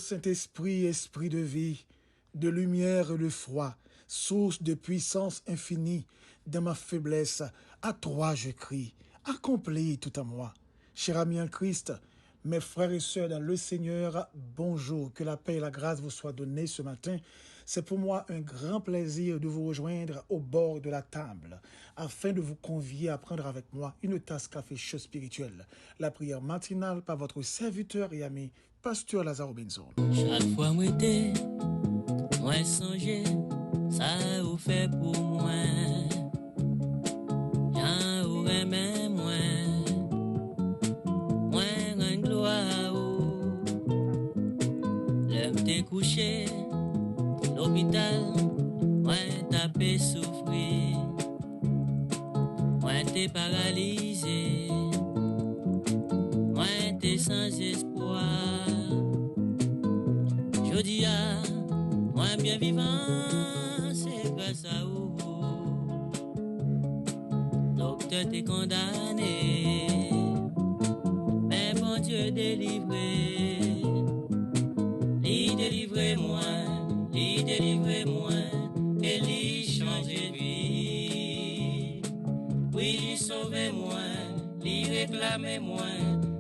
Saint-Esprit, esprit de vie, de lumière et de foi, source de puissance infinie, dans ma faiblesse, à toi je crie, accomplis tout à moi. Cher ami en Christ, mes frères et sœurs dans le Seigneur, bonjour, que la paix et la grâce vous soient données ce matin. C'est pour moi un grand plaisir de vous rejoindre au bord de la table, afin de vous convier à prendre avec moi une tasse café chaud spirituel. La prière matinale par votre serviteur et ami, Pasteur Lazare Benson. Chaque fois moi songer, ça vous fait pour moi. J'en aurais même moi en gloire. L'homme t'est couché, l'hôpital, moi tapé souffrir. Moi t'es paralysé, moi t'es sans espoir. Je dis à moi bien vivant, c'est grâce à vous. Docteur t'es condamné, mais bon Dieu délivré. Délivrez-moi, et lui changer de vie. Oui, sauvez-moi, lui réclamez-moi,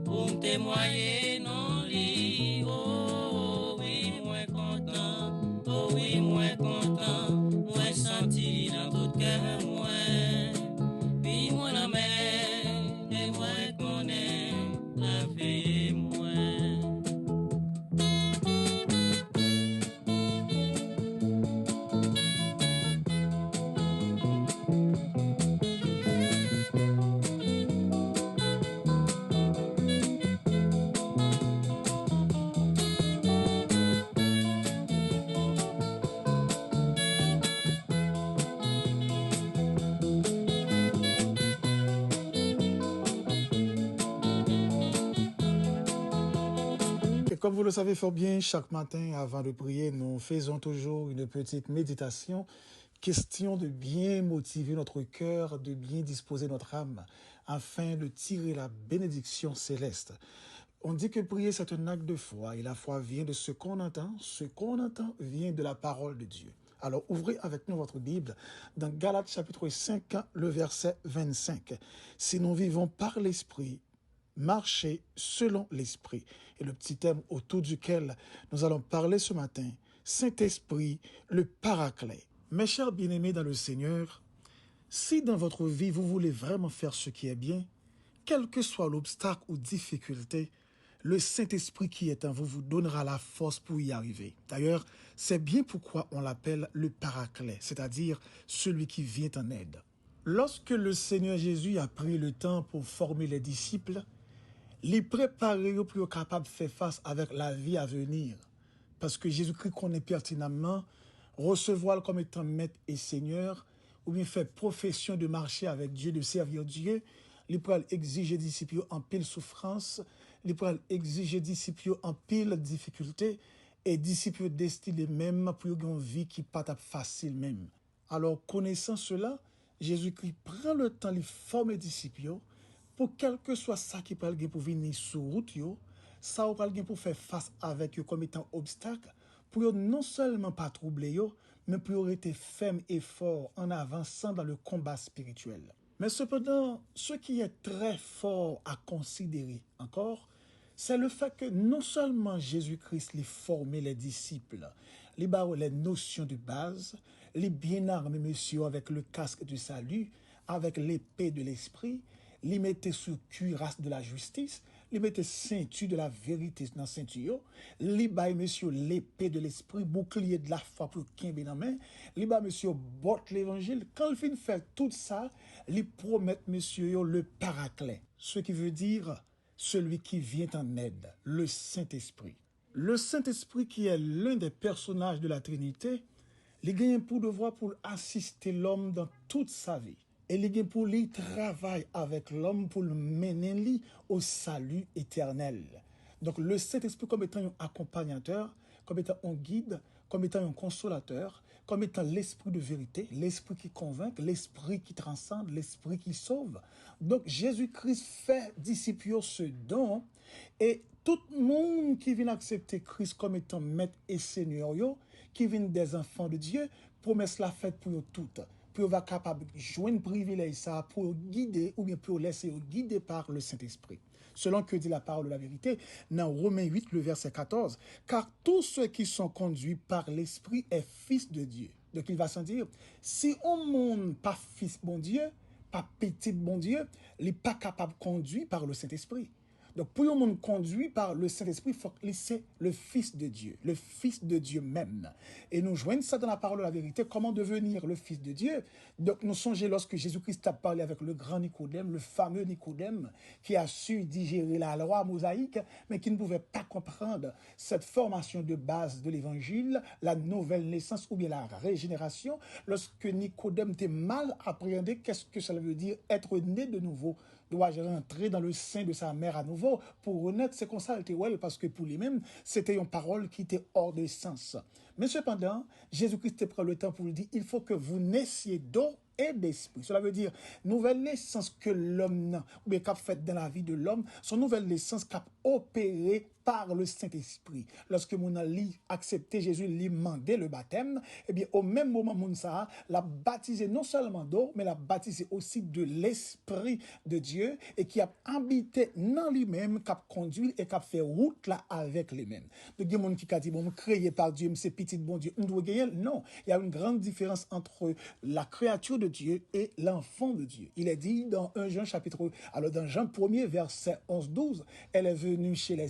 pour me témoigner non lui. Oh, oui, moins content, oh oui, moins content, moins senti dans tout cœur, moi. Puis moi la mer, et moi connais la vie, moi. Comme vous le savez fort bien, chaque matin, avant de prier, nous faisons toujours une petite méditation, question de bien motiver notre cœur, de bien disposer notre âme, afin de tirer la bénédiction céleste. On dit que prier, c'est un acte de foi, et la foi vient de ce qu'on entend vient de la parole de Dieu. Alors, ouvrez avec nous votre Bible dans Galates chapitre 5, le verset 25. Si nous vivons par l'Esprit, marcher selon l'Esprit. Et le petit thème autour duquel nous allons parler ce matin, Saint-Esprit, le Paraclet. Mes chers bien-aimés dans le Seigneur, si dans votre vie vous voulez vraiment faire ce qui est bien, quel que soit l'obstacle ou difficulté, le Saint-Esprit qui est en vous vous donnera la force pour y arriver. D'ailleurs, c'est bien pourquoi on l'appelle le Paraclet, c'est-à-dire celui qui vient en aide. Lorsque le Seigneur Jésus a pris le temps pour former les disciples, les préparer pour être capable de faire face avec la vie à venir. Parce que Jésus-Christ connaît pertinemment recevoir comme étant maître et seigneur, ou bien faire profession de marcher avec Dieu, de servir Dieu. Il peut exiger des disciples en pile souffrance, il peut exiger des disciples en pile difficulté, et disciples destinés même pour une vie qui n'est pas facile même. Alors, connaissant cela, Jésus-Christ prend le temps de former les disciples, pour quel que soit ça qui peut pour venir sur route, ça peut pour faire face avec eux comme étant obstacle, pour non seulement pas troubler, mais pour être ferme et fort en avançant dans le combat spirituel. Mais cependant, ce qui est très fort à considérer encore, c'est le fait que non seulement Jésus-Christ les formait les disciples, les barre les notions de base, les bien armés messieurs avec le casque du salut, avec l'épée de l'esprit, les mettait sous cuirasse de la justice, les mettait ceinture de la vérité dans ceinture, les bail monsieur l'épée de l'esprit, bouclier de la foi pour quimber dans main, les bail monsieur botte l'évangile. Quand il finit faire tout ça, les promettent monsieur le Paraclet, ce qui veut dire celui qui vient en aide, le Saint-Esprit. Le Saint-Esprit qui est l'un des personnages de la Trinité, il gagne pour devoir pour assister l'homme dans toute sa vie. Et il gagne pour lui travailler avec l'homme pour le mener au salut éternel. Donc le Saint-Esprit comme étant un accompagnateur, comme étant un guide, comme étant un consolateur, comme étant l'esprit de vérité, l'esprit qui convainc, l'esprit qui transcende, l'esprit qui sauve. Donc Jésus-Christ fait disciples ce don et tout le monde qui vient accepter Christ comme étant maître et seigneur, qui vient des enfants de Dieu, promesse la faite pour eux toutes. Pour être capable de joindre privilège ça, pour guider ou bien pour laisser guider par le Saint-Esprit. Selon que dit la parole de la vérité, dans Romains 8, le verset 14, car tous ceux qui sont conduits par l'Esprit est fils de Dieu. Donc il va s'en dire, si on monde pas fils bon Dieu, pas petit bon Dieu, il n'est pas capable de conduire par le Saint-Esprit. Donc, pour un monde conduit par le Saint-Esprit, il faut que c'est le Fils de Dieu, le Fils de Dieu même. Et nous joignons ça dans la parole de la vérité, comment devenir le Fils de Dieu. Donc, nous songeons lorsque Jésus-Christ a parlé avec le grand Nicodème, le fameux Nicodème, qui a su digérer la loi mosaïque, mais qui ne pouvait pas comprendre cette formation de base de l'évangile, la nouvelle naissance ou bien la régénération. Lorsque Nicodème était mal appréhendé, qu'est-ce que ça veut dire être né de nouveau? Dois-je rentrer dans le sein de sa mère à nouveau pour renaître? C'est comme ça, parce que pour lui-même, c'était une parole qui était hors de sens. Mais cependant, Jésus-Christ prend le temps pour lui dire, il faut que vous naissiez d'eau et d'esprit. Cela veut dire, nouvelle naissance que l'homme n'a, ou bien qu'a fait dans la vie de l'homme, son nouvelle naissance qu'a opéré par le Saint-Esprit. Lorsque mon a accepté Jésus, lui demandé le baptême, eh bien, au même moment, Mounsa l'a baptisé non seulement d'eau, mais l'a baptisé aussi de l'Esprit de Dieu et qui a habité dans lui-même, qui a conduit et qui a fait route là avec lui-même. Donc, il y a des gens qui ont dit, bon, créé par Dieu, mais c'est petit bon Dieu. Non, il y a une grande différence entre la créature de Dieu et l'enfant de Dieu. Il est dit dans 1 Jean chapitre, alors dans Jean 1er verset 11-12, elle est venue chez les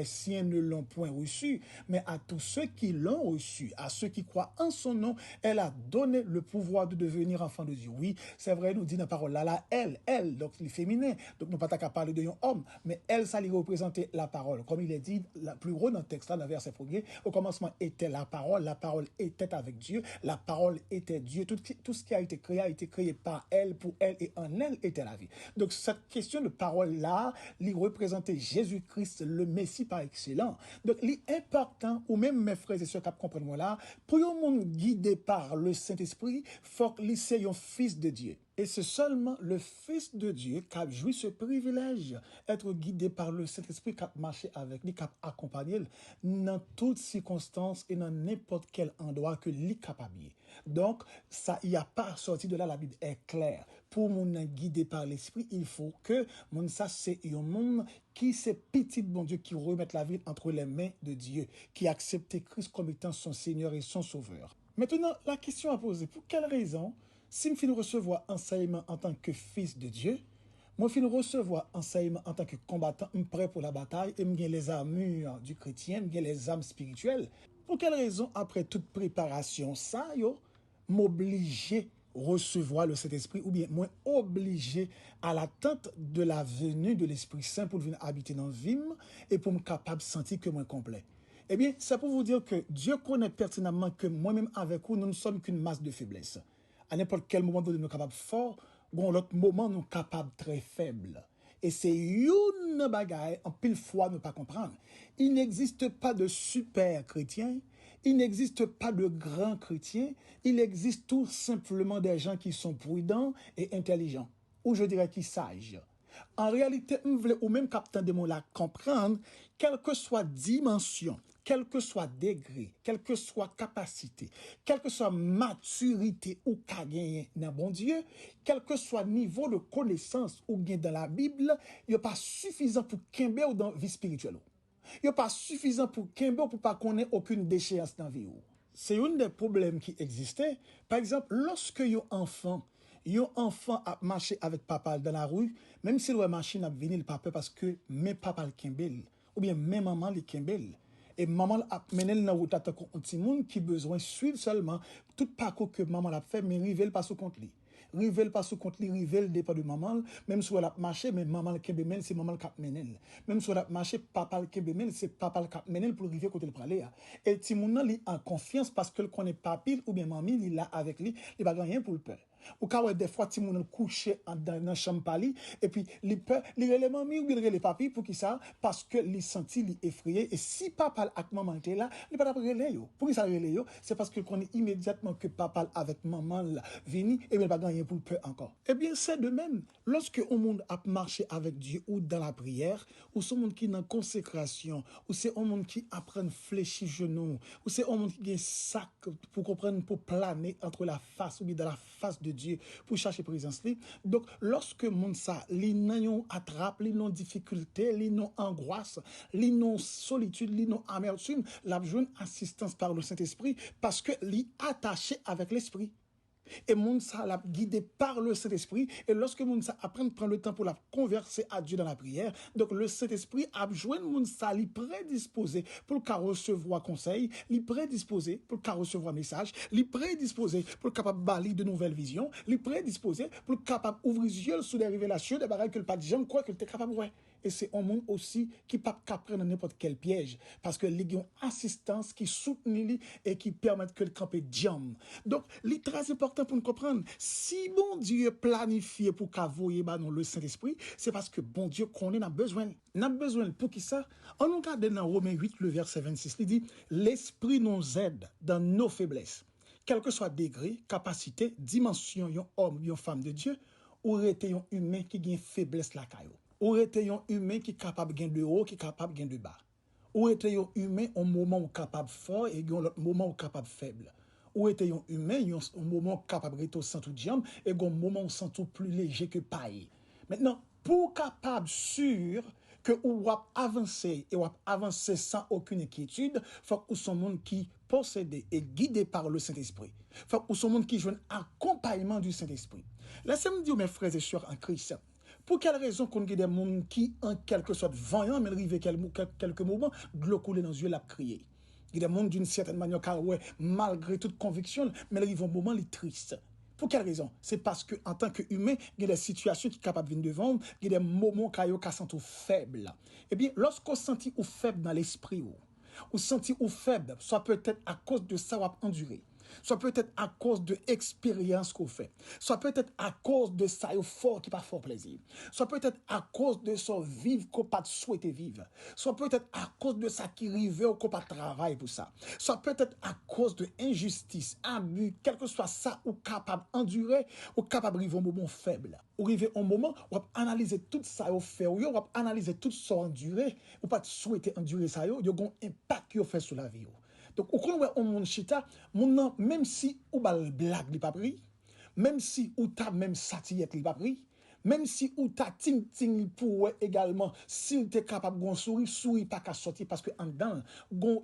siens ne l'ont point reçu, mais à tous ceux qui l'ont reçu, à ceux qui croient en son nom, elle a donné le pouvoir de devenir enfant de Dieu. Oui, c'est vrai, nous dit dans la parole là, elle, donc le féminin, donc nous pas qu'à parler de un homme, mais elle, ça lui représentait la parole. Comme il est dit, la plus gros dans le texte là, dans le verset 1er, au commencement était la parole était avec Dieu, la parole était Dieu, tout ce qui a été créé par elle, pour elle, et en elle était la vie. Donc cette question de parole là, lui représentait Jésus-Christ, le Messie par excellence. Donc l'important, ou même mes frères et sœurs qui comprennent moi là, pour un monde guidé par le Saint-Esprit, faut que c'est un fils de Dieu. Et c'est seulement le Fils de Dieu qui a joué ce privilège, être guidé par le Saint-Esprit, qui a marché avec lui, qui a accompagné dans toutes circonstances et dans n'importe quel endroit que lui capable. Donc, ça, il n'y a pas sorti de là, la Bible est claire. Pour mon guidé par l'Esprit, il faut que mon ça, c'est un monde qui c'est petit bon Dieu, qui remet la vie entre les mains de Dieu, qui a accepté Christ comme étant son Seigneur et son Sauveur. Maintenant, la question à poser, pour quelle raison, si je finis recevoir enseignement en tant que fils de Dieu, moi finis recevoir enseignement en tant que combattant, prêt pour la bataille, et me les armures du chrétien, me les armes spirituelles. Pour quelle raison, après toute préparation, ça, m'obliger recevoir le Saint-Esprit, ou bien moi obligé à l'attente de la venue de l'Esprit Saint pour venir habiter dans le vie et pour me capable de sentir que moi complet. Eh bien, c'est pour vous dire que Dieu connaît pertinemment que moi-même avec vous, nous ne sommes qu'une masse de faiblesse. À n'importe quel moment donné, nous sommes capables fort, ou à l'autre moment, nous sommes capables très faibles. Et c'est une bagaille, en pile fois, ne pas comprendre. Il n'existe pas de super chrétien, il n'existe pas de grands chrétiens, il existe tout simplement des gens qui sont prudents et intelligents, ou je dirais qui sages. En réalité, on voulait ou même captain de mon la comprendre, quelle que soit dimension, quel que soit degré, quelle que soit capacité, quelle que soit maturité ou qu'a gagné dans bon Dieu, quel que soit niveau de connaissance ou bien dans la Bible, il n'est pas suffisant pour qu'un ou dans la vie spirituelle. Il n'est pas suffisant pour qu'un pour pas connaître aucune déchéance dans la vie. C'est un des problèmes qui existait. Par exemple, lorsque un enfant a marché avec papa dans la rue, même si le machine a venu le papa parce que mes papa le kembel, ou bien mes maman le kembel. Et maman a mené dans la route à un petit monde qui besoin de suivre seulement tout parcours que maman a fait, mais rivel pas sous compte lui. Rivel pas sous compte lui, rivel dépend de maman, même si elle a marché, mais maman le kembel, c'est maman le cap menel. Même si elle a marché, papa le kembel, c'est papa le cap menel pour arriver côté le praler. Et petit monde lui en confiance parce que le connaît papi ou bien mamie, il là avec lui, il va rien pour le peur. Ou quand des fois ti moun couché dans chambre pali et puis li peur li relè mami ou bien relè papi pour qui ça parce que li senti li effrayé et si papa ak maman était là, li pas relè yo. Pour qui ça relè yo? C'est parce que connaît immédiatement que papa avec maman là vini et bien pas gagner pour peur encore. Eh bien c'est de même lorsque on monde a marché avec Dieu ou dans la prière ou son monde qui dans consécration ou c'est un monde qui apprend fléchir genou ou c'est un monde qui a sac pour comprendre pour planer entre la face ou bien dans la face de Dieu pour chercher présence li. Donc lorsque monde ça li nan yon attrape, li non difficulté, li non angoisse, li non solitude, li non amertume, la joine assistance par le Saint-Esprit parce que li attaché avec l'esprit. Et moun ça l'a guidé par le Saint-Esprit. Et lorsque moun ça apprend prendre le temps pour la converser à Dieu dans la prière, donc le Saint-Esprit a besoin moun ça li prédisposé pour le recevoir conseil, li prédisposé pour le recevoir message, li prédisposé pour le capable bali de nouvelles visions, li prédisposé pour le capable ouvrir les yeux sur des révélations, des bagages que le pas jamais croire que le capable ouais. Et c'est un monde aussi qui pas capable dans n'importe quel piège parce que les ont assistance qui soutient et qui permettent que le camp est jam. Donc, c'est très important pour nous comprendre. Si bon Dieu planifié pour qu'avoyer dans le Saint-Esprit, c'est parce que bon Dieu connaît n'a besoin. N'a besoin pour qui ça? On regarde dans Romains 8 le verset 26, il dit l'Esprit nous aide dans nos faiblesses. Quel que soit degré, capacité, dimension, yon homme, yon femme de Dieu, ou été un humain qui a une faiblesse la caillou. Ou était un humain qui est capable de gagner de haut, qui est capable de gagner de bas. Ou était un humain au moment où capable fort et un autre moment où capable faible. Ou était un humain au moment où capable de sans tout jambe et un moment où sans tout plus léger que paille. Maintenant, pour capable sûr que ou avancer et ou avancer sans aucune inquiétude, faut que son monde qui possédé et guidé par le Saint-Esprit. Faut que son monde qui joue un accompagnement du Saint-Esprit. Laissez-moi dire mes frères et sœurs en Christ. Pour quelle raison qu'on a des gens qui, en quelque sorte, vaillants, mais arrivent quelques moments, de l'eau couler dans les yeux, la crier. Il y a des gens d'une certaine manière, car ouais, malgré toute conviction, mais arrivent un moment, ils tristes. Pour quelle raison? C'est parce que en tant qu'humain, il y a des situations qui sont capables de venir devant, il y a des moments qui sont faibles. Eh bien, lorsqu'on sentit ou faible dans l'esprit, ou sentit ou faible, soit peut-être à cause de ça, on va endurer. Soit peut-être à cause de l'expérience qu'on fait. Soit peut-être à cause de ça fort qui pas fort plaisir. Soit peut-être à cause de son vivre qu'on pas souhaité vivre. Soit peut-être à cause de ça qui arrive qu'on pas travail pour ça. Soit peut-être à cause de injustice, abus, quel que soit ça ou capable endurer ou capable arriver au moment faible. Ou arriver au moment où on va analyser tout ça au fait, ou on va analyser tout ça enduré, ou pas souhaiter endurer ça yo, un impact qui fait sur la vie. Donc, au contraire, on monde chita, même si ou bal blague li pas pris, même si ou ta même satire li pas pris, même si ou ta ting pour également, s'il était capable de sourire pas qu'à sortir parce que en dedans,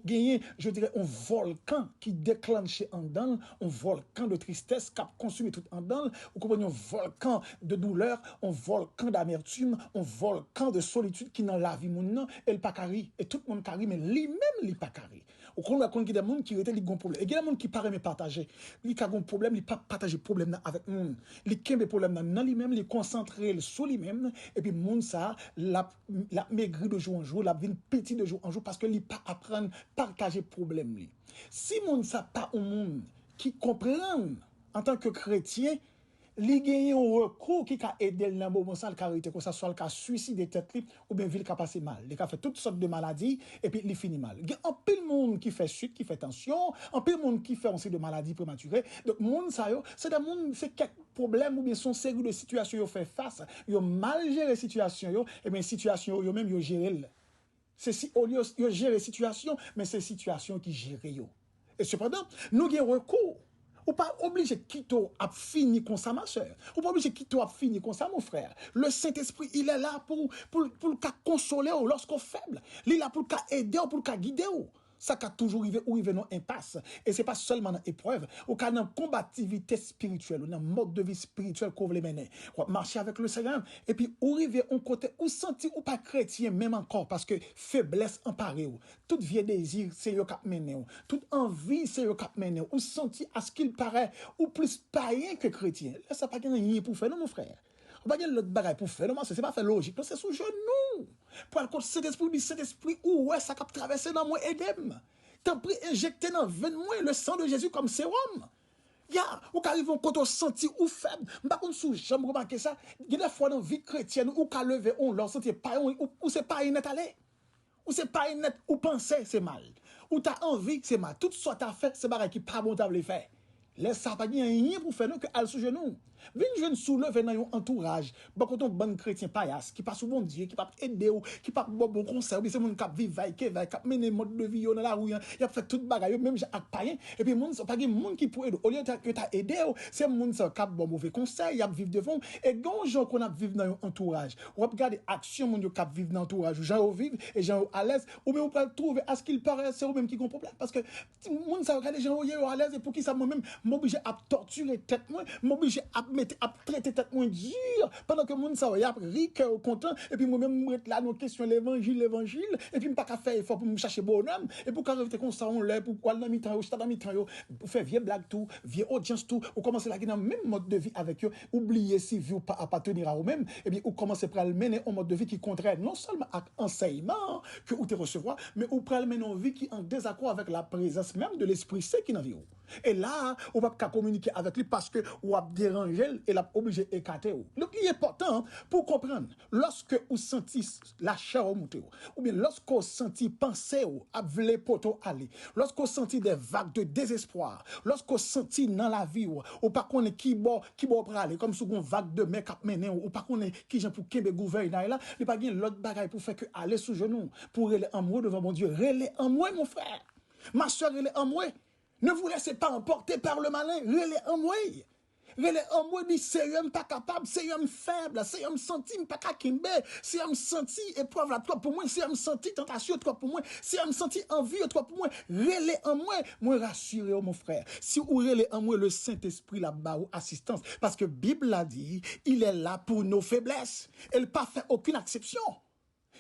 gagner, je dirais, un volcan qui déclenche en dedans, un volcan de tristesse qui a consumé tout en dedans, ou comprenez un volcan de douleur, un volcan d'amertume, un volcan de solitude qui dans la vie moun et le pas carré, et tout le monde carré, mais lui-même li pas carré. Ou qu'on a des gens qui étaient li gon problème. Et il y a des gens qui paraît me partager. Li ka gon problème, li pas partager problème avec moun. Li kembe problème nan lui-même, li concentrer sur lui-même et puis moun ça la maigri de jour en jour, la vin petit de jour en jour parce que li pas apprendre partager problème li. Si moun ça pas un monde qui comprend en tant que chrétien, li gagne un recours qui a aidé dans moment ça le carité que ça soit le cas suicide tête li ou bien ville qui a passé mal, il a fait toutes sortes de maladies et puis il finit mal. Il y a un pile monde qui fait chute, qui fait tension, un pile monde qui fait aussi de maladies prématurées. Donc monde ça yo, c'est des monde c'est quelques problèmes ou bien son série de situations yo fait face, yo mal gérer situation yo et bien situation yo même yo gérer. C'est si au lieu yo gérer situation, mais c'est situation qui gère yo. Et cependant, nous avons recours. Ou pas obligé quitter à finir comme ça, ma soeur. Ou pas obligé quitter à finir comme ça, mon frère. Le Saint-Esprit, il est là pour le consoler lorsqu'on est faible. Il est là pour le aider, pour le guider. Ça a toujours arrivé ou arrivé dans impasse. Et c'est pas seulement dans épreuve, ou quand dans combativité spirituelle, ou dans mode de vie spirituel qu'on veut mener. Ou marcher avec le Seigneur. Et puis, ou arriver un côté, ou sentir ou pas chrétien, même encore, parce que faiblesse emparée ou. Tout vieux désir, c'est yo cap mené ou. Toute envie, c'est yo cap mené ou. Sentir à ce qu'il paraît, ou plus païen que chrétien. Là, ça pas rien pour faire, non, mon frère. On va dire l'autre bagaille pour faire, non, c'est pas faire logique, non, c'est sous genou. Pour le contre cet esprit, où ouais, ça cap traverser dans moi, aidez-moi. T'as pris injecté dans 20 mois le sang de Jésus comme sérum. Ya, ou qu'arrive on quand on senti ou faible. Par contre, sous jamais remarqué ça. Il y a des fois dans la vie chrétienne ou qu'à lever on leur senti pas ou c'est pas net aller. Ou c'est pas net ou penser c'est mal. Ou t'as envie c'est mal. Tout ce que t'as fait c'est pareil qui pas bon t'as voulu faire. Laisse ça pas rien pour faire nous que al sous genou. Vin jeune soulever dans un entourage. Bon quand on bon chrétien paillasse qui pas sous bon Dieu, qui pas aider ou qui pas bon conseil, c'est mon cap vivre vaille qui mener mode de vie dans la rue, il a fait toute bagaille même avec païen et puis monde pas monde qui pour aider. Au lieu que t'as aidé, c'est monde ça cap bon mauvais conseil, il a vivre devant et gon gens qu'on a vivre dans un entourage. On regarder action mon cap vivre dans entourage, gens vivre et gens à l'aise ou même on peut trouver à ce qu'il paraît c'est eux même qui ont problème parce que monde ça regarder gens à l'aise et pour qui ça moi même m'obligé à torturer tête moi, m'obligé à mettre à traiter tête moins dur pendant que monde ça y a ri cœur content et puis moi même moi là nos questions l'évangile et puis pas qu'à faire effort pour me chercher bonhomme et pour qu'arriver comme ça on l'air pour quoi dans mi-temps ou dans mi-temps pour faire vieux blague tout vieux audience tout ou commencer là dans même mode de vie avec eux oublier si vous pas appartenir à vous-même et bien ou commencer par le mener un mode de vie qui contraire non seulement à enseignement que vous te recevoir mais ou pour le mener une vie qui en désaccord avec la présence même de l'Esprit Saint qui dans vie et là on va pas communiquer avec lui parce que ou a dérangé et l'a obligé écarter. Donc il est important pour comprendre lorsque vous sentez la chair au monter ou bien lorsque vous sentez penser à vouloir poto aller, lorsque vous sentez des vagues de désespoir, lorsque vous sentez dans la vie ou pas qu'on est qui bon pour aller comme sous une vague de mec cap mener ou pas qu'on est qui gens pour Québec gouverner là, il pas gain l'autre bagaille pour faire que aller sous genou pour aller en moi devant mon Dieu, relais en moi mon frère. Ma soeur relais en moi. Ne vous laissez pas emporter par le malin, relais en moi. Relais en moi dit c'est un pas capable, c'est un faible, c'est un senti pas kakimbe, c'est un senti épreuve là toi pour moi, c'est un senti tentation toi pour moi, c'est un senti envie toi pour moi. Relais en moi rassurez mon frère. Si vous relais en moi le Saint-Esprit là-bas ou assistance parce que Bible a dit, il est là pour nos faiblesses. Elle pas fait aucune exception.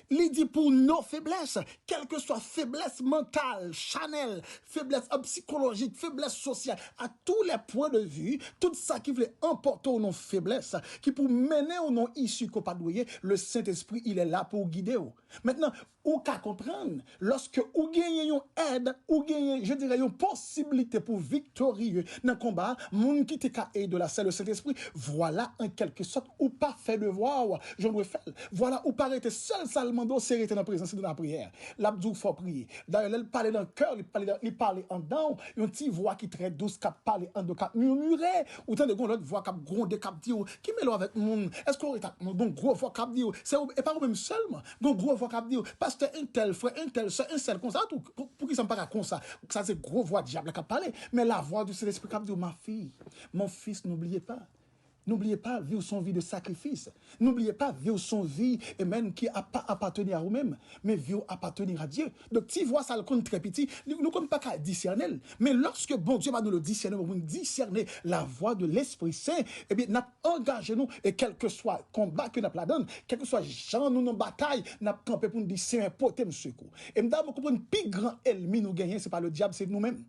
Il dit pour nos faiblesses, quelle que soit faiblesse mentale, charnelle, faiblesse psychologique, faiblesse sociale, à tous les points de vue, tout ça qui voulait emporter nos faiblesses, qui pour mener au non issu qu'on pas doué, le Saint-Esprit, il est là pour guider. Maintenant, ou qu'à comprendre, lorsque ou gagnez une aide, ou gagnez, je dirais, une possibilité pour victorieux dans le combat, moun qui te ka aide de la selle le Saint-Esprit, voilà en quelque sorte, ou pas fait devoir, Jean Refel, voilà, ou pas être seul seulement d'eau, c'est dans la présence de la prière. L'abdou faut prier. D'ailleurs, il parlait dans le cœur, il parlait en dedans, une petite voix qui très douce, qui parlait en deux, qui murmurait, ou tant de l'autre voix qui grondait, qui dit, qui mêle avec moun, est-ce qu'on est bon gros voix qui dit, c'est, et pas même seulement, bon gros voix qui dit, pasteur un tel frère, un tel soeur, un seul comme ça, pour qui ça me paraît comme ça c'est gros voix diable qui parle, mais la voix du Saint-Esprit qui dit, ma fille, mon fils, n'oubliez pas. N'oubliez pas vivre son vie de sacrifice. N'oubliez pas vivre son vie et même qui n'a pas appartenu à vous-même, mais vivre appartenir à Dieu. Donc, si vous voyez ça le compte très petit, nous ne pouvons pas qu'à discerner. Mais lorsque bon Dieu va nous le discerner, nous discerner la voix de l'Esprit Saint, eh bien, nous engagé nous et quel que soit le combat que nous la donne, quel que soit genre nous dans bataille, nous campé pour nous dire c'est un potem secours. Et nous devons comprendre le plus grand ennemi nous gagnons, c'est pas le diable, c'est nous-mêmes.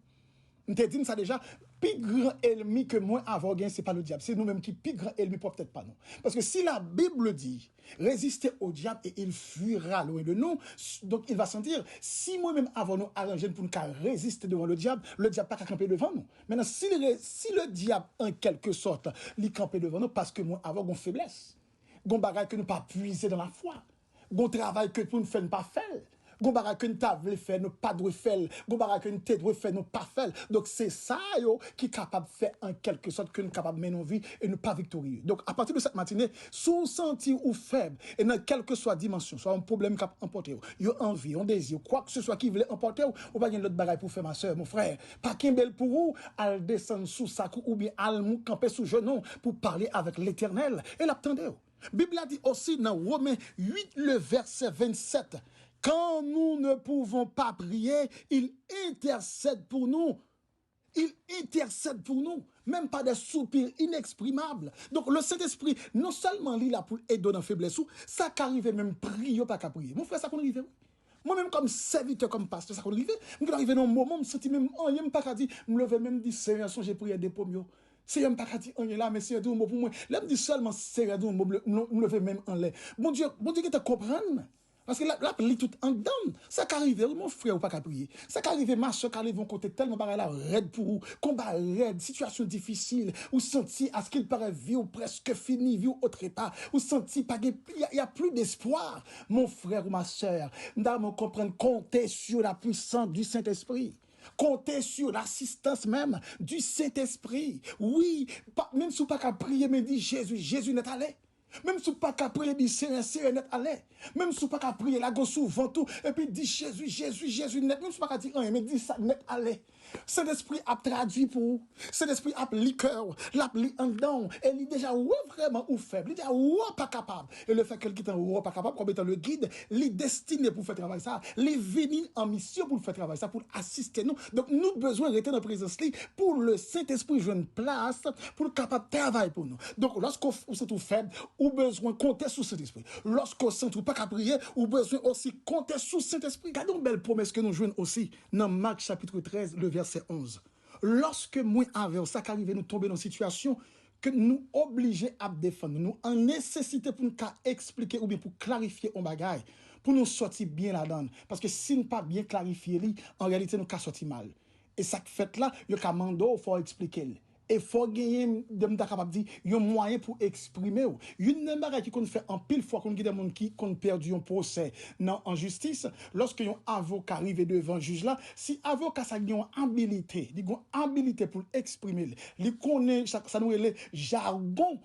Je te dis ça déjà, plus grand ennemi que moi avoir gagné, c'est pas le diable. C'est nous-mêmes qui plus grand ennemi, peut-être pas nous. Parce que si la Bible dit, résistez au diable et il fuira loin de nous, donc il va sentir, si moi-même avons nous arrangé pour nous résister devant le diable pas qu'à camper devant nous. Maintenant, si le diable, en quelque sorte, il camper devant nous, parce que moi, avons une faiblesse, gon bagage que nous pas puiser dans la foi, gon travail que pour nous faire pas faire. Gombara que nous t'avons fait, nous pas de faire. Gombara que nous t'avons fait, nous pas faire. Donc c'est ça yo qui est capable de faire en quelque sorte que nous capable de mener nos vies et nous pas victorieux. Donc à partir de cette matinée, sous senti ou faible et dans quelle que soit dimension, soit un problème qui a emporté, yo envie, un désir, quoi que ce soit qui voulait emporter ou pas l'autre bagaille pour faire ma soeur, mon frère. Pas qu'un bel pour vous, al descendre sous sa cou ou bien al mou camper sous genou pour parler avec l'Éternel et l'attendez. Bible a dit aussi dans Romains 8 le verset 27. Quand nous ne pouvons pas prier, il intercède pour nous. Il intercède pour nous. Même pas des soupirs inexprimables. Donc le Saint-Esprit, non seulement il est là pour aider dans la faiblesse, ça qu'arrive même prier, pas qu'à prier. Mon frère, ça qu'on arrive. Moi-même, comme serviteur, comme pasteur, ça qu'on arrive. Je suis arrivé dans un moment, je me sens même, je ne pas qu'à dire, je me levais même dire, Seigneur, j'ai prié des pommes. C'est un pas qu'à dire, on est là, mais c'est un pour moi. Là, je me dis seulement, Seigneur, je me levais même en l'air. Bon Dieu, que tu comprennes. Parce que la lit tout en dedans. Ça qu'arrive, mon frère ou pas qu'à prier. Ça qu'arrive, ma soeur qu'arrive vont côté tellement barré la raide pour vous. Combat raide, situation difficile. Ou senti à ce qu'il paraît vie ou presque fini, vie ou autre pas. Ou senti pas il y a plus d'espoir. Mon frère ou ma soeur, nous devons comprendre, compter sur la puissance du Saint-Esprit. Comptez sur l'assistance même du Saint-Esprit. Oui, même si vous pas qu'à prier, mais dit Jésus, Jésus n'est allé. Même si vous pas qu'à prier, dit Seigneur net allé. Même si vous pas qu'à prier, la gosse souvent tout, et puis dit Jésus, Jésus, Jésus net. Même si vous pas qu'à dire rien, mais dit ça net allé. Saint-Esprit a traduit pour vous. Saint-Esprit a li cœur, l'a li en dedans. Et il est déjà vraiment ou faible. Il est déjà pas capable. Et le fait qu'il est pas capable, comme étant le guide, il est destiné pour faire travail ça. Il est venu en mission pour faire travail ça, pour assister nous. Donc nous avons besoin de rester dans la présence pour le Saint-Esprit jouer une place, pour le capable de travailler pour nous. Donc lorsqu'on se trouve faible, ou besoin de compter sur Saint-Esprit. Lorsqu'on se trouve pas qu'à prier, ou besoin aussi de compter sur Saint-Esprit. Regardons une belle promesse que nous jouons aussi dans Marc chapitre 13, le verset 11. Lorsque moi avec ça qu'arrive nous tomber dans une situation que nous obligés à défendre, nous en nécessité pour nous expliquer ou bien pour clarifier un bagage, pour nous sortir bien là-dedans. Parce que si nous pas bien clarifier, en réalité nous sortir mal. Et ça fait là, il y a un mandat, il faut expliquer. Et faut gagner de m'ta capable dire un moyen pour exprimer une bagage qui qu'on fait en pile fois qu'on des monde qui qu'on perdu un procès non en justice lorsque un avocat arrive devant juge là si avocat ça une habilité pour exprimer il connaît ça nous les jargon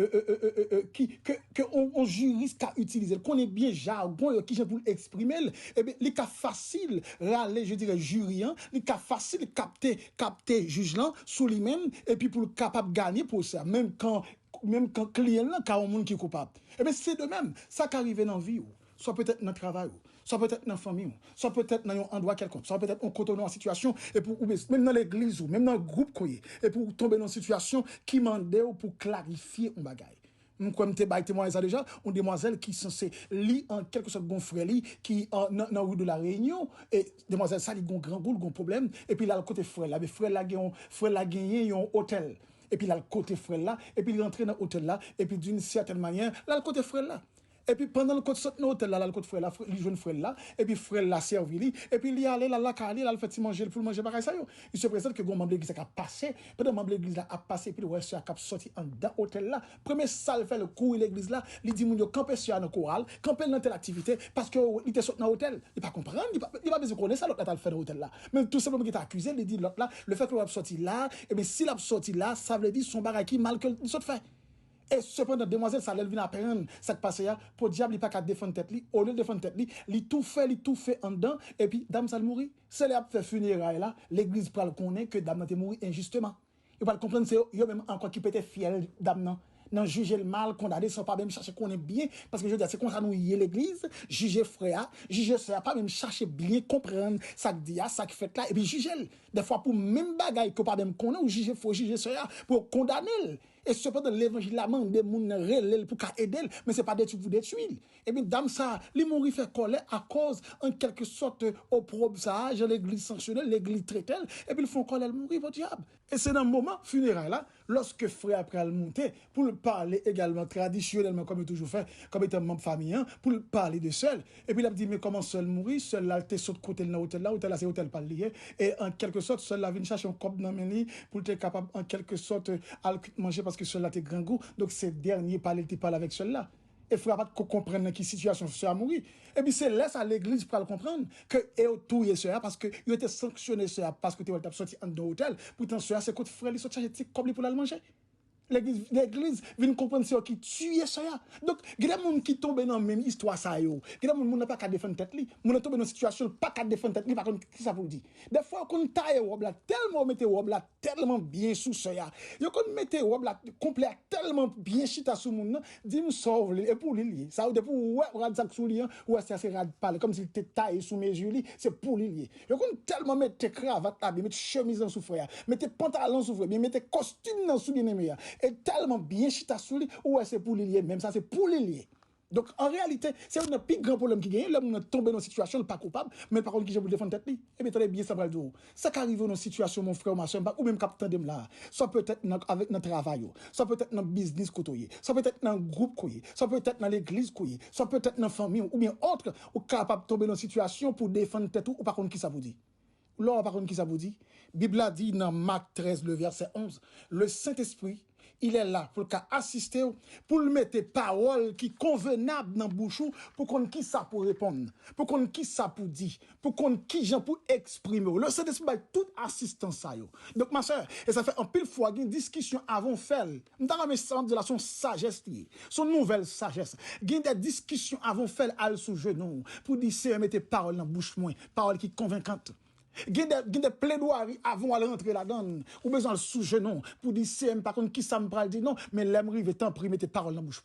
que on juriste a utilisé connaît bien jargon qui pour exprimer et bien il est facile râler je dirais jury il est facile capter juge là sous lui-même et puis pour le capable gagner pour ça même quand client là quand un monde qui est coupable et bien c'est de même ça qui arrive dans la vie soit peut-être dans le travail soit peut-être dans la famille soit peut-être dans un endroit quelconque soit peut-être on cotonne en situation et pour même dans l'église ou même dans le groupe et pour tomber dans une situation qui demande pour clarifier un bagage. Comme tu as témoigné ça déjà, une demoiselle qui est censée lire en quelque sorte bon frère qui dans la rue de la Réunion et demoiselle ça il a un grand goût, un problème et puis là le côté frère là, mais frère là gagné un hôtel et puis là le côté frère là et puis il rentre dans l'hôtel là et puis d'une certaine manière là le côté frère là et puis pendant le côté saute dans l'hôtel là le côté frère là il jeune frère là et puis frère là servi lui et puis il allé là là le fait manger pour manger pareil ça yo il se présente que gon membre de l'église a passé pendant membre de l'église là a passé puis le ouais sur a sorti en dans hôtel là premier salle fait le cours l'église là il dit moun yo camper sur dans chorale camper dans telle activité parce que il était sorti dans hôtel il pas comprendre il pas besoin connaître ça l'autre là fait dans hôtel là mais tout simplement qu'il t'a accusé il dit l'autre là le fait que l'autre sorti là et bien s'il a sorti là ça veut dire son bagage qui mal que il saute fait. Et cependant, demoiselle, ça l'a vu à peine, ça qui passe là, pour diable, il pas qu'à défendre tête li, au lieu de défendre tête li, il tout fait en dedans, et puis, dame, ça le mourit. C'est là, fait funérailles là, l'église pral connaît que dame, n'a mourit injustement. Il va comprendre, c'est, il y a même encore qui peut être fier, dame, non. Non, juger le mal, condamner, sans pas même chercher qu'on est bien, parce que je veux dire, c'est comme ça nous y est l'église, juger frère, juger ça, pas même chercher bien, comprendre, ça que dit, ça qui fait là, et puis juger. Des fois, pour même bagaille, qu'on pas même connaître, ou juger, faut juger ça, pour condamner. Et cependant, l'évangile la demande des gens relève pour aider, mais c'est pas détruire pour détruire. Et bien, dame ça, les mourir fait colère à cause, en quelque sorte, au propre ça, l'église sanctionnelle, l'église traitelle, et puis ils font colère, mourir, votre diable. Et c'est dans le moment funéraire là, lorsque frère après le monter, pour le parler également traditionnellement, comme il toujours fait, comme étant membre famille, pour le parler de seul. Et puis il a dit, mais comment seul mourir? Seul là, t'es saute côté dans l'hôtel là, c'est hôtel pas lié. Et en quelque sorte, seul là, vient chercher un cop dans le pour être capable, en quelque sorte, à manger parce que cela t'es grand goût. Donc, ces derniers parlent avec cela. Et il faut pas comprendre qui situation se a mourir. Et puis, c'est là, à l'église pour comprendre que, et tout est cela parce que, il était sanctionné cela parce que tu es sorti en deux hôtels. Pourtant, cela, c'est que frère, ils sont chargés comme pour aller manger. L'église vient comprendre ce qui tue ça. Donc, il y a des gens qui tombent dans la même histoire. Il y a des gens qui n'ont pas qu'à défendre tête. Ils tombent dans une situation pas qu'à défendre tête. Par contre, qui ça vous dit? Des fois, on taille là tellement mettez là tellement bien sous ça. Yo qu'on mettez là complet tellement bien chita sous moun, dit me sauve et pour lier. Ça veut dire pour ouais rad ça sous lié ou c'est assez rad parler comme s'il était taillé sous mes yeux, c'est pour lier. Yo qu'on tellement mettre cravate là, mettre chemise en sous frère, mettre pantalon sous frère, mettre costume dans sous bien aimé. Et tellement bien chita sous lui, ouais c'est pour lier, même ça c'est pour lier. Donc, en réalité, c'est un plus grand problème qui gagne. Là, on est tombé dans une situation, pas coupable, mais par contre, qui j'ai pour défendre tête, eh bien, très bien, ça va le dire. Ça qui arrive dans une situation, mon frère, ma soeur, ou même capitaine de là, soit peut-être avec notre travail, soit peut-être dans le business côtoyé, soit peut-être dans le groupe côtoyé, soit peut-être dans l'église côtoyé, soit peut-être dans la famille, ou bien autre, ou capable de tomber dans une situation pour défendre tête, ou par contre, qui ça vous dit? Là, par contre, qui ça vous dit? Bible a dit dans Marc 13, le verset 11, le Saint-Esprit, il est là pour assister, pour le mettre paroles qui convenables dans la bouche, pour qu'on qui ça pour répondre, pour qu'on qui ça pour dire, pour qu'on qui gens pour exprimer. Le Saint-Esprit a toute assistance ça yo. Donc ma soeur, et ça fait un pile fois une discussion avant faire. Dans la message de la son sagesse, son nouvelle sagesse. Une des discussions avant faire al sous genou pour dire c'est mettre paroles dans la bouche moins, paroles qui convaincantes. Il y a des plaidoiries avant de rentrer là-dedans. Ou besoin de sous-genou pour dire, c'est par contre qui ça me parle, dit non, mais l'aimerie veut tant primer tes paroles dans la bouche.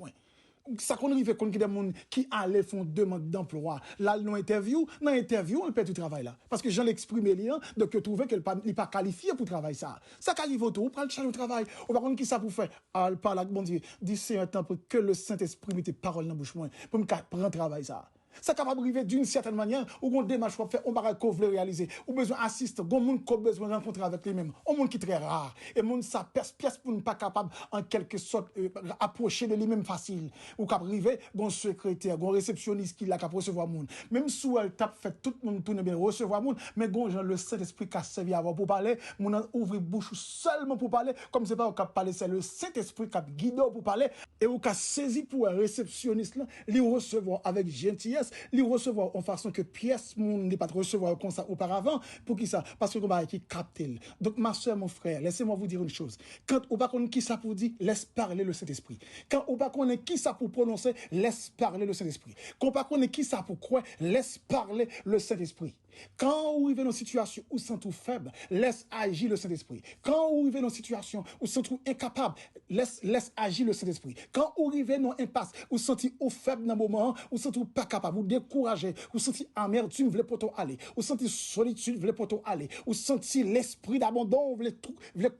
Ça qu'on arrive quand il y a des gens qui allaient font demande d'emploi. Là, dans l'interview, on perd du travail là. Parce que j'en ai exprimé lien, donc je trouvais qu'elle n'est pas qualifiée pour travailler ça. Ça qu'arrive autour, on prend le charge de travail. On va qui ça pour faire. Ah, par là, bon Dieu, dis c'est un temps pour que le Saint-Esprit mette tes paroles dans la bouche, pour me prendre travail ça. Ça capable arriver d'une certaine manière où on démarche pour faire on va réaliser ou besoin assiste gon monde qui besoin rencontrer avec lui-même un monde qui très rare et monde ça pièce pour ne pas capable en quelque sorte approcher de lui-même facile ou cap arriver gon secrétaire gon réceptionniste qui l'a cap recevoir monde même sous elle tape fait tout monde tourner bien recevoir monde mais gon Jean le Saint-Esprit qui a servi avant pour parler monde ouvrir bouche seulement pour parler comme c'est pas au cap parler c'est le Saint-Esprit qui a guidé pour parler et ou qui a saisi pour un réceptionniste là lui recevoir avec gentillesse les recevoir en façon que pièce monde n'est pas de recevoir comme ça auparavant pour qui ça parce que on qui capte. Donc ma soeur mon frère laissez-moi vous dire une chose quand on pas connaît qui ça pour dire laisse parler le Saint-Esprit quand on pas connaît qui ça pour prononcer laisse parler le Saint-Esprit quand on pas connaît qui ça pour quoi laisse parler le Saint-Esprit quand vous arrivez dans une situation où vous êtes tout faible laisse agir le Saint-Esprit quand vous arrivez dans une situation où vous êtes tout incapable laisse agir le Saint-Esprit quand vous arrivez dans une impasse où vous sentez faible dans un moment où vous sentez pas capable vous découragez vous sentez amertume voulez pas aller vous sentez solitude voulez pas aller vous sentez l'esprit d'abandon voulez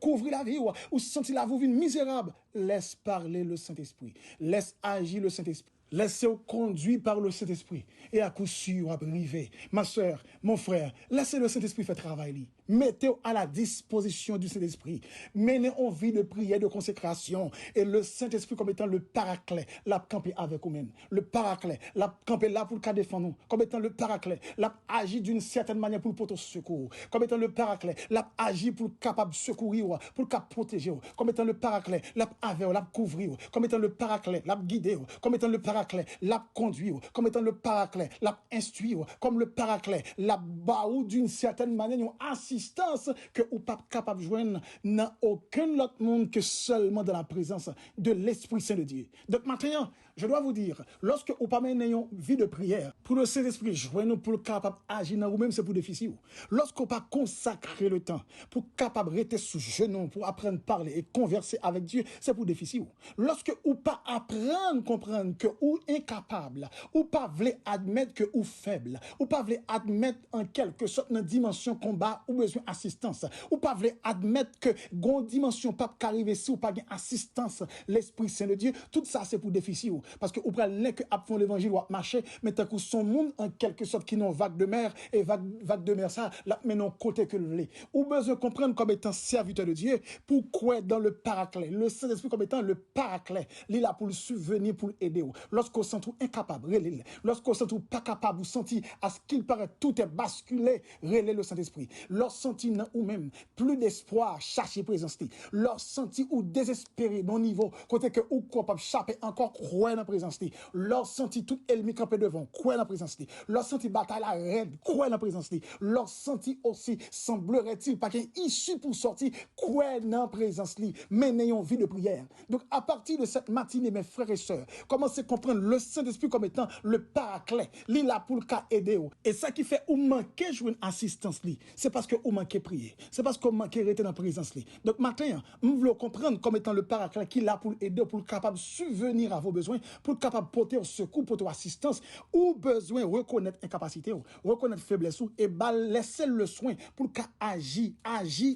couvrir la vie vous sentez la vie misérable laisse parler le Saint-Esprit laisse agir le Saint-Esprit. Laissez-vous conduire par le Saint-Esprit. Et à coup sûr, à priver. Ma soeur, mon frère, laissez le Saint-Esprit faire travail. Mettez-vous à la disposition du Saint-Esprit. Menez en vie de prière, de consécration. Et le Saint-Esprit comme étant le paraclet, l'a campé avec vous-même. Le paraclet, l'a campé là pour le cas défendre nous. Comme étant le paraclet, l'a agi d'une certaine manière pour le porter secours. Comme étant le paraclet, l'a agi pour le capable secourir, pour le capable protéger. Comme étant le paraclet, l'a avec, l'a couvrir. Comme étant le paraclet, l'a guider. Comme étant le paraclet, l'a conduire, comme étant le paraclet, l'a instruire, comme le paraclet, l'a baou d'une certaine manière, une assistance que ou pas capable de joindre dans aucun autre monde que seulement dans la présence de l'Esprit Saint de Dieu. Donc maintenant, je dois vous dire, lorsque vous pas menez une vie de prière, pour le Saint-Esprit joindre pour le capable agir dans vous-même, c'est pour difficile. Lorsque vous pas consacrer le temps pour capable rester sous genou, pour apprendre à parler et converser avec Dieu, c'est pour difficile. Lorsque vous pas apprendre comprendre que ou incapable, ou pas voulez admettre que ou faible, ou pas voulez admettre en quelque sorte une dimension combat ou besoin assistance, ou pas voulez admettre que gon dimension pas qu'arriver si ou pas gain assistance l'Esprit Saint de Dieu, tout ça c'est pour difficile parce que ou pral n'est que ap font l'évangile ou marcher mais tant que son monde en quelque sorte qui n'ont vague de mer et vague de mer ça là maintenant côté que le lait ou besoin comprendre comme étant serviteur de Dieu pourquoi dans le paraclet le Saint-Esprit comme étant le paraclet il est là pour le subvenir pour aider lorsqu'on sent tout incapable relais lorsqu'on sent tout pas capable ou senti à ce qu'il paraît tout est basculé relais le Saint-Esprit lorsqu'on senti ou même plus d'espoir chercher présence lorsqu'on senti ou désespéré dans niveau côté que ou capable chaper encore croire dans présence lorsqu'on senti tout ennemi campé devant croire dans présence lorsqu'on senti bataille la raide croire dans présence lorsqu'on senti aussi semblerait-il pas qu'il issue pour sortir croire dans présence mais n'ayons vie de prière donc à partir de cette matinée mes frères et sœurs commencez à comprendre le Saint-Esprit comme étant le paraclet, li là pour le cas aider. Et ça qui fait ou manquer jouer une assistance li, c'est parce que ou manquer prier, c'est parce que ou manquer rester dans la présence li. Donc matin, nous voulons comprendre comme étant le paraclet qui est là pour aider, pour capable subvenir à vos besoins, pour capable porter au secours, porter assistance, ou besoin reconnaître incapacité, reconnaître faiblesse et laisser le soin pour agir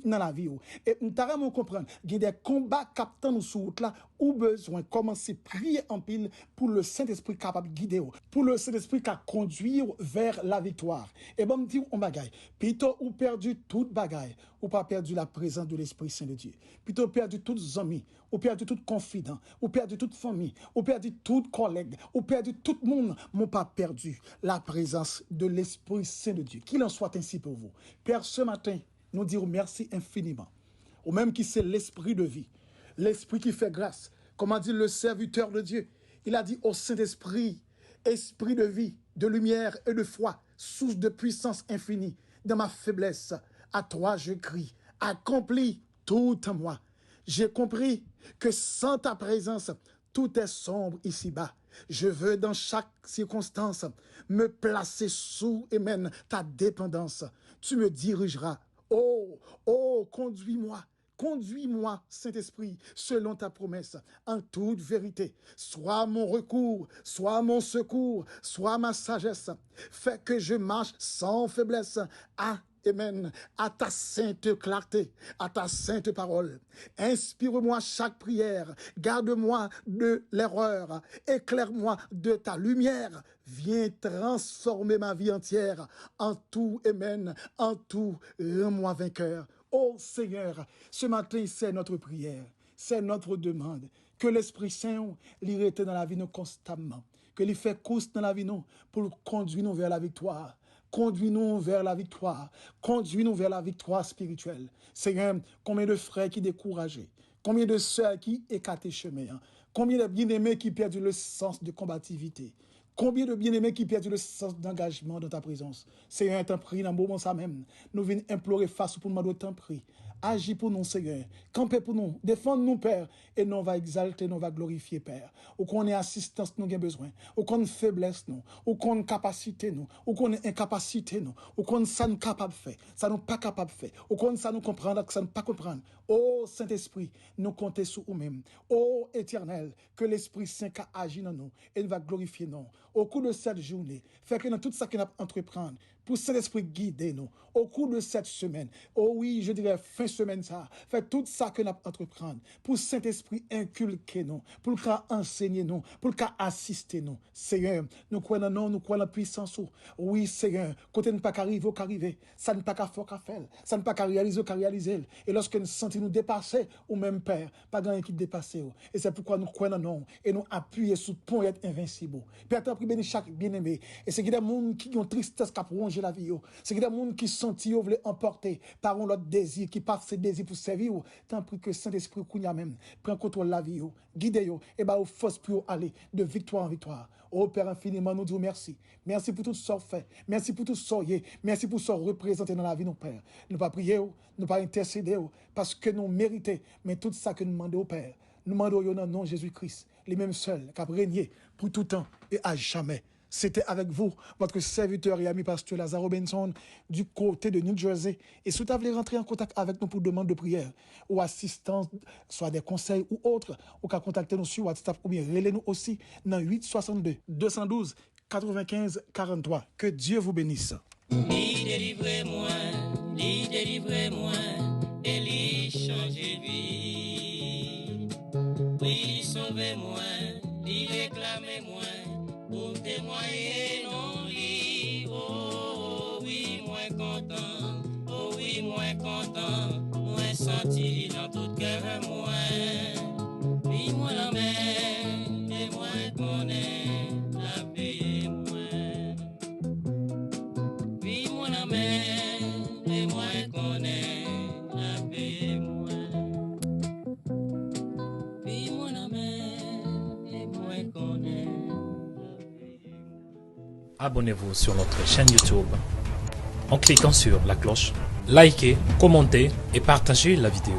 dans la vie. Et nous t'arrêtons comprendre, il y a des combats captant nous sur route là, ou besoin commencer à prier en pile pour le le Saint-Esprit capable de guider, pour le Saint-Esprit qui a conduire vers la victoire. Et bon, me dit on bagaille, plutôt ou perdu toute bagaille, ou pas perdu la présence de l'Esprit Saint de Dieu. Plutôt perdu tous amis, ou perdu tout confident, ou perdu toute famille, ou perdu tout collègue, ou perdu tout le monde, m'ont pas perdu la présence de l'Esprit Saint de Dieu. Qu'il en soit ainsi pour vous. Père, ce matin, nous dirons merci infiniment. Ou même qui c'est l'Esprit de vie, l'Esprit qui fait grâce. Comme a dit le serviteur de Dieu, il a dit au Saint-Esprit, Esprit de vie, de lumière et de foi, source de puissance infinie, dans ma faiblesse, à toi je crie, accomplis tout en moi. J'ai compris que sans ta présence, tout est sombre ici-bas. Je veux dans chaque circonstance me placer sous et mène ta dépendance. Tu me dirigeras. Oh, conduis-moi. Conduis-moi, Saint-Esprit, selon ta promesse, en toute vérité. Sois mon recours, sois mon secours, sois ma sagesse. Fais que je marche sans faiblesse. Amen. À ta sainte clarté, à ta sainte parole. Inspire-moi chaque prière. Garde-moi de l'erreur. Éclaire-moi de ta lumière. Viens transformer ma vie entière. En tout, amen. En tout, rends-moi vainqueur. Oh Seigneur, ce matin, c'est notre prière, c'est notre demande. Que l'Esprit Saint l'irrite dans la vie nous constamment. Que l'il fait course dans la vie nous pour conduire nous vers la victoire. Conduis-nous vers la victoire. Conduis-nous vers la victoire spirituelle. Seigneur, combien de frères qui découragés, combien de sœurs qui écartent chemin, combien de bien-aimés qui perdent le sens de combativité. Combien de bien-aimés qui perdent le sens d'engagement dans ta présence. Seigneur, t'en prie, dans le moment ça même. Nous venons implorer face pour demander t'en prie. Agis pour nous, Seigneur. Campez pour nous. Défends-nous, Père. Et nous va exalter, nous va glorifier, Père. Ou qu'on ait assistance, nous avons besoin. Ou qu'on ait faiblesse, nous. Ou qu'on ait capacité, nous. Ou qu'on ait incapacité, nous. Ou qu'on ait ça nous capable de faire. Ça nous pas capable de faire. Ou qu'on ait ça nous comprendre, que ça nous pas comprendre. Oh, Saint-Esprit, nous comptons sur nous-mêmes. Oh, Éternel, que l'Esprit Saint a agi dans nous. Et nous va glorifier nous. Au cours de cette journée, fait que dans tout ça que nous entreprendre, pour Saint-Esprit guider nous, au cours de cette semaine, oh oui, je dirais fin semaine ça, fait tout ça que nous entreprendre, pour Saint-Esprit inculquer nous, pour le cas enseigner nous, pour le cas assister nous. Seigneur, nous croyons non, nous croyons la puissance. Oui, Seigneur, côté ne pas qu'arriver au qu'arriver, ça ne pas qu'à faire qu'à faire, ça ne pas qu'à réaliser au qu'à réaliser. Et lorsque nous sentons nous dépasser, ou même Père, pas grand qui dépasse. Et c'est pourquoi nous croyons non, et nous appuyer sur le pont et être invincible. Père, t'as pris béni chaque bien-aimé. Et c'est qu'il y a des gens qui ont tristesse, qui ont rongé la vie. C'est qu'il y a des gens qui sont veulent emporter par leur désir, qui passent ces désirs pour servir. Tant pis que Saint-Esprit, même, prend contrôle de la vie, guidez-vous, et bah, force pour aller de victoire en victoire. Oh Père, infiniment, nous disons merci. Merci pour tout ce que fait. Merci pour tout ce que merci pour ce que représenté dans la vie, nos Père. Nous pas prier, nous pas intercéder, parce que nous méritons, mais tout ça que nous demandons au Père. Nous demandons au nom de Jésus-Christ, les mêmes seuls, qui a régné pour tout temps et à jamais. C'était avec vous, votre serviteur et ami pasteur Lazare Benson, du côté de New Jersey. Et si vous voulez rentrer en contact avec nous pour demande de prière ou assistance, soit des conseils ou autres, ou qu'à contacter nous sur WhatsApp ou bien relais-nous aussi dans 862 212 95 43. Que Dieu vous bénisse. Délivrez-moi, délivrez-moi, et lui changer vie. Oui, sauvez-moi, réclamez-moi. Pour témoigner non lit, oh oui, moins content, oh oui, moins content, moins senti dans tout cœur moi. Oui, moi la mer, et moi connais la paix moi. Oui, moi la mer, et moi connais la paix moi. Oui, moi la mer, et moi connais. Abonnez-vous sur notre chaîne YouTube en cliquant sur la cloche, likez, commentez et partagez la vidéo.